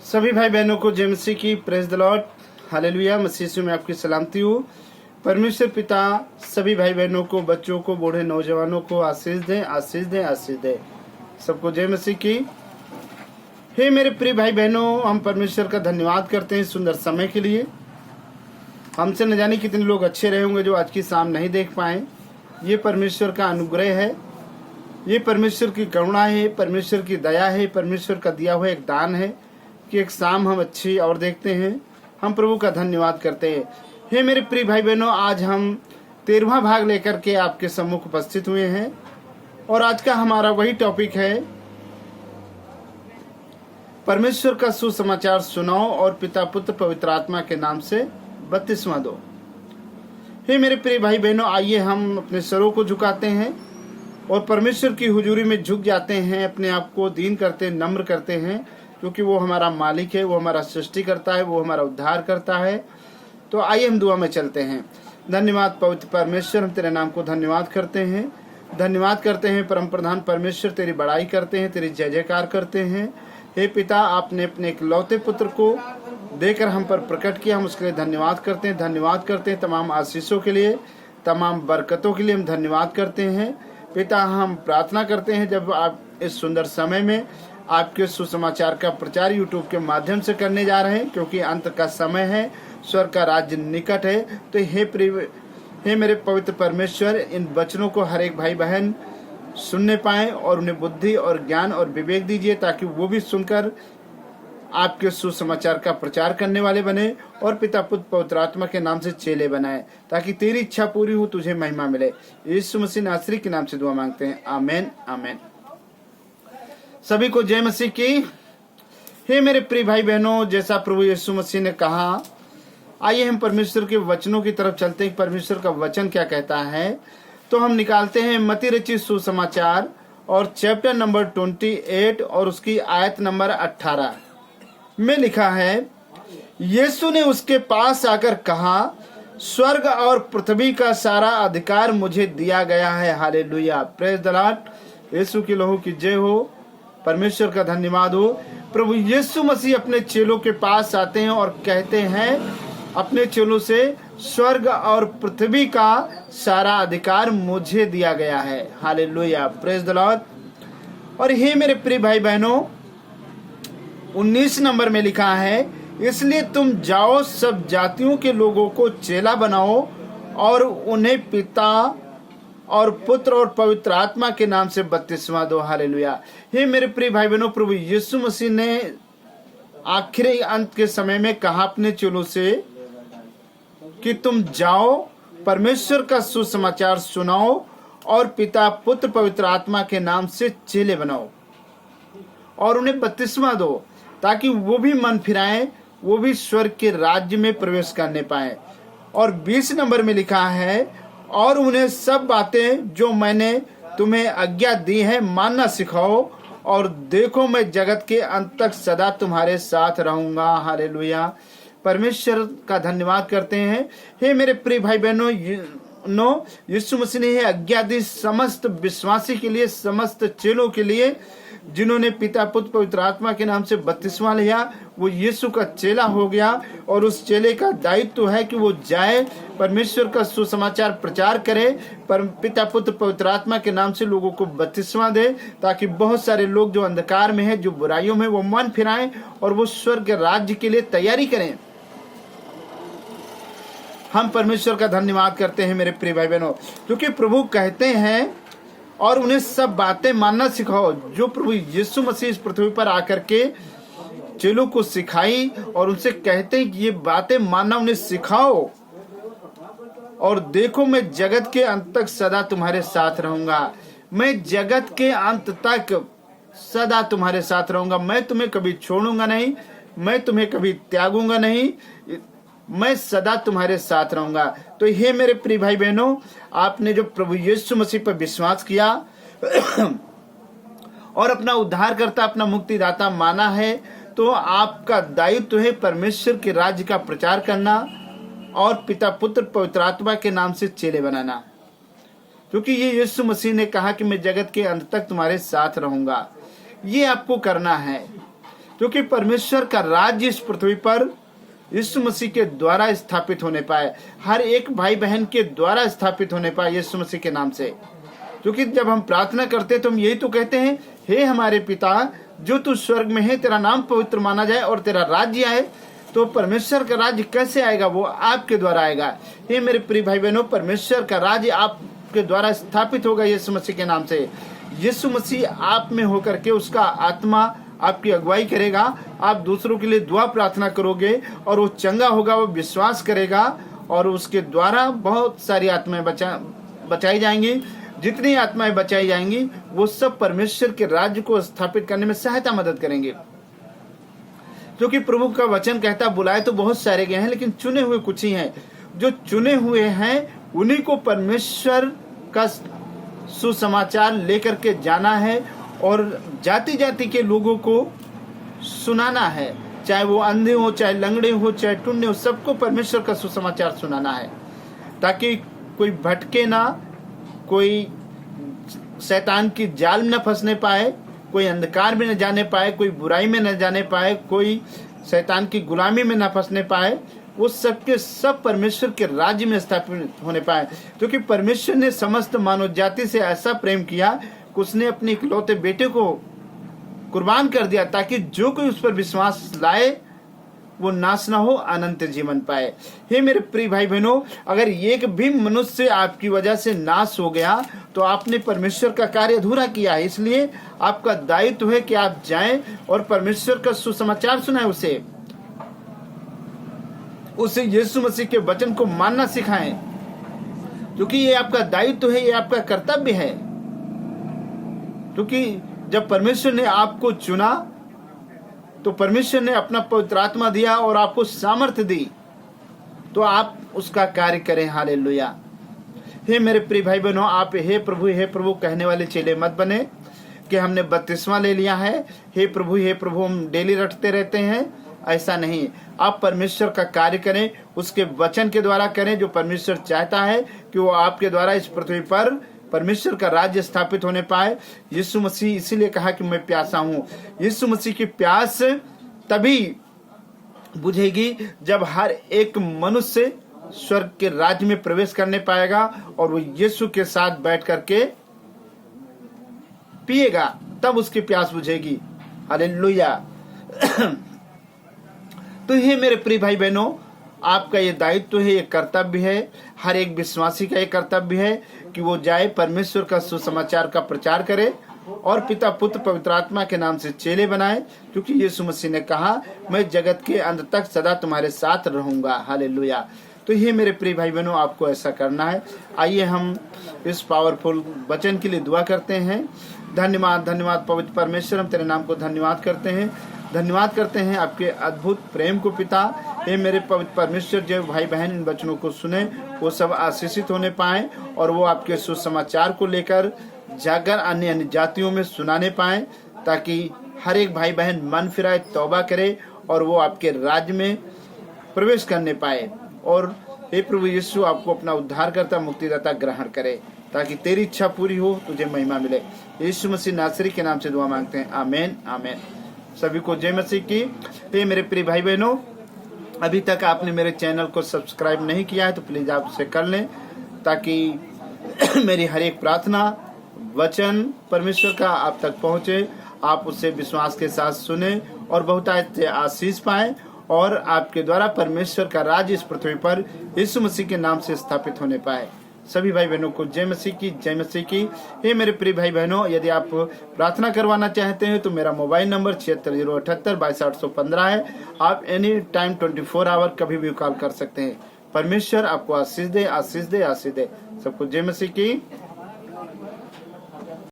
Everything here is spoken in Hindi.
सभी भाई बहनों को जय मसीह की, प्रेज द लॉर्ड, हालेलुया। मसीह यीशु में आपकी सलामती हो। परमेश्वर पिता सभी भाई बहनों को, बच्चों को, बूढ़े नौजवानों को आशीष दे, आशीष दे, आशीष दे। सबको जय मसीह की। हे मेरे प्रिय भाई बहनों, हम परमेश्वर का धन्यवाद करते हैं सुंदर समय के लिए। हमसे न जाने कितने लोग अच्छे रहे होंगे जो आज की शाम नहीं देख पाए। ये परमेश्वर का अनुग्रह है, ये परमेश्वर की करुणा है, परमेश्वर की दया है, परमेश्वर का दिया हुआ एक दान है कि एक शाम हम अच्छी और देखते हैं। हम प्रभु का धन्यवाद करते हैं। हे मेरे प्रिय भाई बहनों, आज हम 13वां भाग लेकर के आपके सम्मुख उपस्थित हुए हैं और आज का हमारा वही टॉपिक है, परमेश्वर का सुसमाचार सुनाओ और पिता पुत्र पवित्र आत्मा के नाम से बपतिस्मा दो। हे मेरे प्रिय भाई बहनों, आइए हम अपने सरों को झुकाते हैं और परमेश्वर की हुजूरी में झुक जाते हैं, अपने आप को दीन करते हैं, नम्र करते हैं, क्योंकि वो हमारा मालिक है, वो हमारा सृष्टि करता है, वो हमारा उद्धार करता है। तो आइए हम दुआ में चलते हैं। धन्यवाद पवित्र परमेश्वर, हम तेरे नाम को धन्यवाद करते हैं, धन्यवाद करते हैं परम प्रधान परमेश्वर, तेरी बड़ाई करते हैं, तेरी जय जयकार करते हैं। हे पिता, आपने अपने इकलौते पुत्र को देकर हम पर प्रकट किया, हम उसके लिए धन्यवाद करते हैं, धन्यवाद करते हैं। तमाम आशीषों के लिए, तमाम बरकतों के लिए हम धन्यवाद करते हैं। पिता, हम प्रार्थना करते हैं जब आप इस सुंदर समय में आपके सुसमाचार का प्रचार यूट्यूब के माध्यम से करने जा रहे हैं, क्योंकि अंत का समय है, स्वर्ग का राज्य निकट है। तो हे मेरे पवित्र परमेश्वर, इन वचनों को हर एक भाई बहन सुनने पाए और उन्हें बुद्धि और ज्ञान और विवेक दीजिए, ताकि वो भी सुनकर आपके सुसमाचार का प्रचार करने वाले बने और पिता पुत्र पवित्र आत्मा के नाम से चेले बनाए, ताकि तेरी इच्छा पूरी हो, तुझे महिमा मिले। यीशु मसीह नासरी के नाम से दुआ मांगते हैं, आमेन, आमेन। सभी को जय मसीह की। हे मेरे प्रिय भाई बहनों, जैसा प्रभु यीशु मसीह ने कहा, आइए हम परमेश्वर के वचनों की तरफ चलते हैं। परमेश्वर का वचन क्या कहता है, तो हम निकालते हैं मत्ती रचित सुसमाचार और चैप्टर नंबर 28 और उसकी आयत नंबर 18 में लिखा है, यीशु ने उसके पास आकर कहा, स्वर्ग और पृथ्वी का सारा अधिकार मुझे दिया गया है। Hallelujah, praise the Lord. Yeshu की लहू की जय हो, परमेश्वर का धन्यवाद हो। प्रभु यीशु मसीह अपने चेलों के पास आते हैं और कहते हैं अपने चेलों से, स्वर्ग और पृथ्वी का सारा अधिकार मुझे दिया गया है। Hallelujah, praise the Lord. और हे मेरे प्रिय भाई बहनों, 19 नंबर में लिखा है, इसलिए तुम जाओ, सब जातियों के लोगों को चेला बनाओ और उन्हें पिता और पुत्र और पवित्र आत्मा के नाम से बपतिस्मा दो। हालेलुया। हे मेरे प्रिय भाई बहनों, प्रभु यीशु मसीह ने आखिरी अंत के समय में कहा अपने चेलों से कि तुम जाओ, परमेश्वर का सुसमाचार सुनाओ और पिता पुत्र पवित्र आत्मा के नाम से चेले बनाओ और उन्हें बपतिस्मा दो, ताकि वो भी मन फिराएं, वो भी स्वर्ग के राज्य में प्रवेश करने पाए। और 20 नंबर में लिखा है, और उन्हें सब बातें जो मैंने तुम्हें आज्ञा दी है मानना सिखाओ, और देखो मैं जगत के अंत तक सदा तुम्हारे साथ रहूंगा। हालेलुया, परमेश्वर का धन्यवाद करते हैं। हे मेरे प्रिय भाई बहनों, यीशु मसीह ने आज्ञा दी समस्त विश्वासी के लिए, समस्त चेलों के लिए, जिन्होंने पिता पुत्र पवित्र आत्मा के नाम से बपतिस्मा लिया। वो यीशु का चेला हो गया और उस चेले का दायित्व है कि वो जाए, परमेश्वर का सुसमाचार प्रचार करे, पर पिता पुत्र पवित्र आत्मा के नाम से लोगों को बपतिस्मा दे, ताकि बहुत सारे लोग जो अंधकार में है, जो बुराइयों में, वो मन फिराएं और वो स्वर्ग राज्य के लिए तैयारी करें। हम परमेश्वर का धन्यवाद करते हैं मेरे प्रिय भाई बहनों, क्योंकि प्रभु कहते हैं और उन्हें सब बातें मानना सिखाओ, जो प्रभु यीशु मसीह इस पृथ्वी पर आकर के चेलों को सिखाई और उनसे कहते हैं कि ये बातें मानना उन्हें सिखाओ, और देखो मैं जगत के अंत तक सदा तुम्हारे साथ रहूंगा। मैं जगत के अंत तक सदा तुम्हारे साथ रहूंगा, मैं तुम्हें कभी छोड़ूंगा नहीं, मैं तुम्हें कभी त्यागूंगा नहीं, मैं सदा तुम्हारे साथ रहूंगा। तो हे मेरे प्रिय भाई बहनों, आपने जो प्रभु यीशु मसीह पर विश्वास किया और अपना उद्धारकर्ता, अपना मुक्तिदाता माना है, तो आपका दायित्व है परमेश्वर के राज्य का प्रचार करना और पिता पुत्र पवित्र आत्मा के नाम से चेले बनाना, क्योंकि ये यीशु मसीह ने कहा कि मैं जगत के अंत तक तुम्हारे साथ रहूंगा। ये आपको करना है। क्योंकि परमेश्वर का राज्य इस पृथ्वी पर यीशु मसीह के द्वारा स्थापित होने पाए, हर एक भाई बहन के द्वारा स्थापित होने पाए यीशु मसीह के नाम से। क्योंकि जब हम प्रार्थना करते तो हम यही तो कहते हैं, हे हमारे पिता जो तू स्वर्ग में है, तेरा नाम पवित्र माना जाए और तेरा राज्य आए। तो परमेश्वर का राज्य कैसे आएगा? वो आपके द्वारा आएगा। हे मेरे प्रिय भाई बहनों, परमेश्वर का राज्य आपके द्वारा स्थापित होगा यीशु मसीह के नाम से। यीशु मसीह आप में होकर के उसका आत्मा आपकी अगुवाई करेगा। आप दूसरों के लिए दुआ प्रार्थना करोगे और वो चंगा होगा, वो विश्वास करेगा और उसके द्वारा बहुत सारी आत्माएं बचाई जाएंगी। जितनी आत्माएं बचाई जाएंगी वो सब परमेश्वर के राज्य को स्थापित करने में सहायता मदद करेंगे। क्योंकि प्रभु का वचन कहता, बुलाए तो बहुत सारे गए हैं लेकिन चुने हुए कुछ ही हैं। जो चुने हुए हैं उन्हीं को परमेश्वर का सुसमाचार लेकर के जाना है और जाति जाति के लोगों को सुनाना है। चाहे वो अंधे हो, चाहे लंगड़े हो, चाहे टुन्ने हो, सबको परमेश्वर का सुसमाचार सुनाना है, ताकि कोई भटके ना, कोई शैतान की जाल में न फंसने पाए, कोई अंधकार में न जाने पाए, कोई बुराई में न जाने पाए, कोई शैतान की गुलामी में न फंसने पाए। वो सबके सब परमेश्वर के राज्य में स्थापित होने पाए। क्योंकि परमेश्वर ने समस्त मानव जाति से ऐसा प्रेम किया कि उसने अपने इकलौते बेटे को कुर्बान कर दिया, ताकि जो कोई उस पर विश्वास लाए वो नाश ना हो, अनंत जीवन पाए। हे मेरे प्रिय भाई बहनों, अगर एक भी मनुष्य आपकी वजह से नाश हो गया तो आपने परमेश्वर का कार्य अधूरा किया है। इसलिए आपका दायित्व है कि आप जाएं और परमेश्वर का सुसमाचार सुनाएं, उसे यीशु मसीह के वचन को मानना सिखाएं, क्योंकि ये आपका दायित्व है, ये आपका कर्तव्य है। क्योंकि जब परमेश्वर ने आपको चुना तो परमेश्वर ने अपना पवित्र आत्मा दिया और आपको सामर्थ्य दी, तो आप उसका कार्य करें। हालेलुया। हे मेरे प्रिय भाई बहनों, आप हे प्रभु कहने वाले चेले मत बने कि हमने बपतिस्मा ले लिया है, हे प्रभु हम डेली रटते रहते हैं। ऐसा नहीं, आप परमेश्वर का कार्य करें, उसके वचन के द्वारा करें। जो परमेश्वर चाहता है कि वो आपके द्वारा इस पृथ्वी पर परमेश्वर का राज्य स्थापित होने पाए। यीशु मसीह इसीलिए कहा कि मैं प्यासा हूँ। यीशु मसीह की प्यास तभी बुझेगी जब हर एक मनुष्य स्वर्ग के राज्य में प्रवेश करने पाएगा और वो यीशु के साथ बैठ करके पिएगा, तब उसकी प्यास बुझेगी। हालेलुया। तो ये मेरे प्रिय भाई बहनों, आपका ये दायित्व है, ये कर्तव्य है, हर एक विश्वासी का ये कर्तव्य है कि वो जाए, परमेश्वर का सुसमाचार का प्रचार करे और पिता पुत्र पवित्र आत्मा के नाम से चेले बनाए। क्योंकि यीशु मसीह ने कहा, मैं जगत के अंत तक सदा तुम्हारे साथ रहूंगा। हालेलुया। तो ये मेरे प्रिय भाई बहनों, आपको ऐसा करना है। आइए हम इस पावरफुल वचन के लिए दुआ करते हैं। धन्यवाद पवित्र परमेश्वर, हम तेरे नाम को धन्यवाद करते हैं आपके अद्भुत प्रेम को पिता। हे मेरे पवित्र परमेश्वर, जो भाई बहन इन वचनों को सुने वो सब आशीषित होने पाए और वो आपके सुसमाचार को लेकर जाकर अन्य जातियों में सुनाने पाए, ताकि हर एक भाई बहन मन फिराए, तौबा करे और वो आपके राज्य में प्रवेश करने पाए। और हे प्रभु यीशु, आपको अपना उद्धारकर्ता मुक्तिदाता ग्रहण करे, ताकि तेरी इच्छा पूरी हो, तुझे महिमा मिले। यीशु मसीह नासरी के नाम से दुआ मांगते हैं, आमीन आमीन। सभी को जय मसीह की। हे मेरे प्रिय भाई बहनों, अभी तक आपने मेरे चैनल को सब्सक्राइब नहीं किया है तो प्लीज आप उसे कर लें, ताकि मेरी हर एक प्रार्थना वचन परमेश्वर का आप तक पहुंचे, आप उसे विश्वास के साथ सुने और बहुत आशीष पाएं और आपके द्वारा परमेश्वर का राज्य इस पृथ्वी पर यीशु मसीह के नाम से स्थापित होने पाए। सभी भाई बहनों को जय मसीह की, जय मसीह की। हे मेरे प्रिय भाई बहनों, यदि आप प्रार्थना करवाना चाहते हैं तो मेरा मोबाइल नंबर 7608722815 है। आप एनी टाइम 24 आवर कभी भी कॉल कर सकते हैं। परमेश्वर आपको आशीष दे, आशीष दे, आशीष दे। सबको जय मसीह की।